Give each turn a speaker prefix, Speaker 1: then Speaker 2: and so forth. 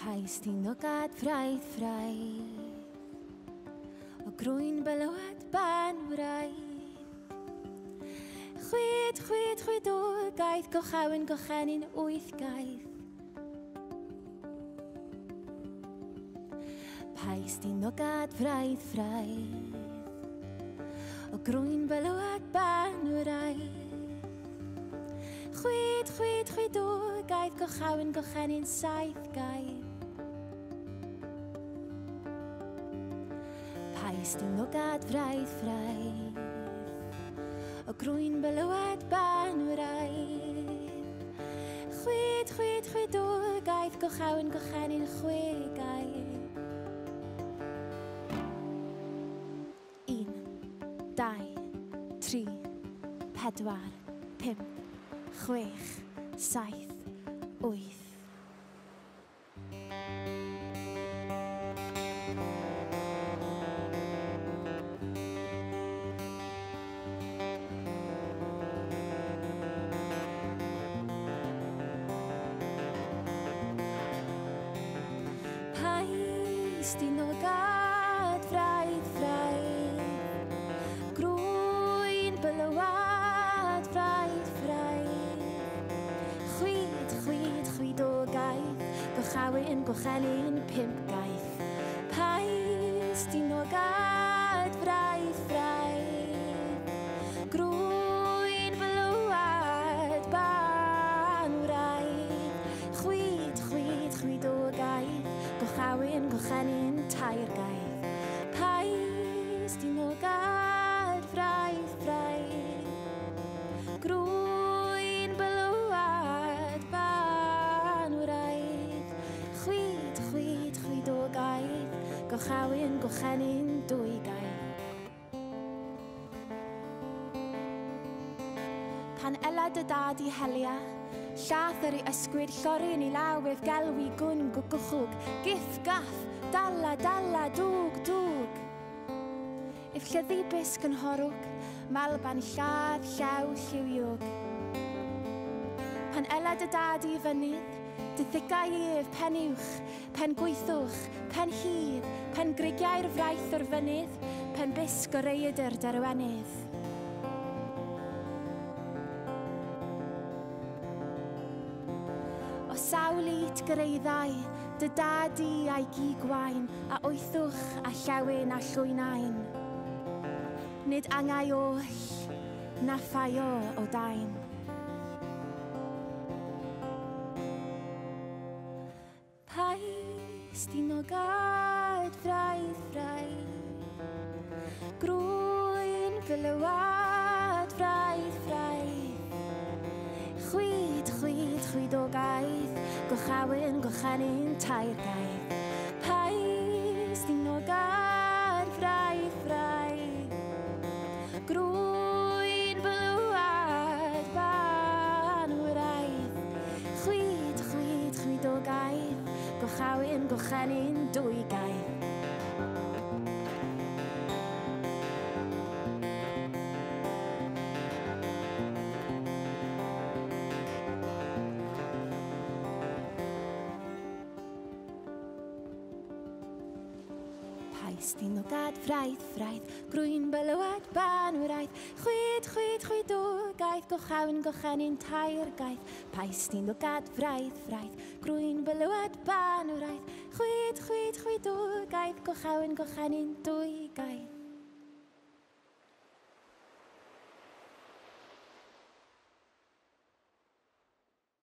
Speaker 1: Pais di nogad fraidd fraidd o grwyn bylwad ban wraidd. Chwyd, chwyd, chwyd o gaeth gochawen gochenin wyth gaeth. Pais di nogad fraidd fraidd o grwyn bylwad ban wraidd. Chwyd, chwyd, chwyd o gaeth gochawen gochenin saith gaeth. Pais di nogad fraidd fraidd o grwyn bylwad ban wraidd. Chwyd, chwyd, chwyd o gaeth gochawen gochenin chwe gaeth. 1, 2, 3, 4, 5, 6, 7, 8. Pais di nogad fraidd fraidd grwyn bylwad fraidd fraidd. Chwyd, chwyd, chwyd o gaeth gochawen gochenin pimp gaeth. Pais di nogad fraidd fraidd grwyn bylwad ban wraidd. Chwyd, chwyd, chwyd o gaeth gochawen gochenin tair gaeth. Pais di nogad fraidd fraidd grwyn bylwad ban wraidd. Chwyd, chwyd, chwyd o gaeth gochawen gochenin dwy gaeth. Pan ela dy dad I helia llath ar ei ysgwyd llorin I law ef gelwi gwn gwgwchwg gif gaff dala dala dwg dwg. If llyddi bisg yn horwg malban lladd llaw lliwiog. Pan ela dy dad I fynydd dythigau ef pen uwch pen gweithwch pen hyd pen grigiau'r fraith o'r fynydd pen bisg o reidr derwenydd. O sawl it greiddau, dy dad I a'i gigwain, a wythwch a llewin a llwynain. Nid angau oll, na ffaio o dain. Pais di nogad fraidd fraidd grwyn bylwad fraidd fraidd. Chwyd, chwyd, chwyd o gaeth gochawen gochenin tair gaeth. Pais di nogad fraidd fraidd grwyn bylwad ban wraidd. Chwyd, chwyd, chwyd o gaeth gochawen gochenin dwy gaeth. Pais di nogad fraidd fraidd grwyn bylwad ban wraidd. Chwyd, chwyd, chwyd o gaeth gochawen gochenin tair gaeth. Pais di nogad fraidd fraidd grwyn bylwad ban wraidd. Chwyd, chwyd, chwyd o gaeth gochawen gochenin dwy gaeth.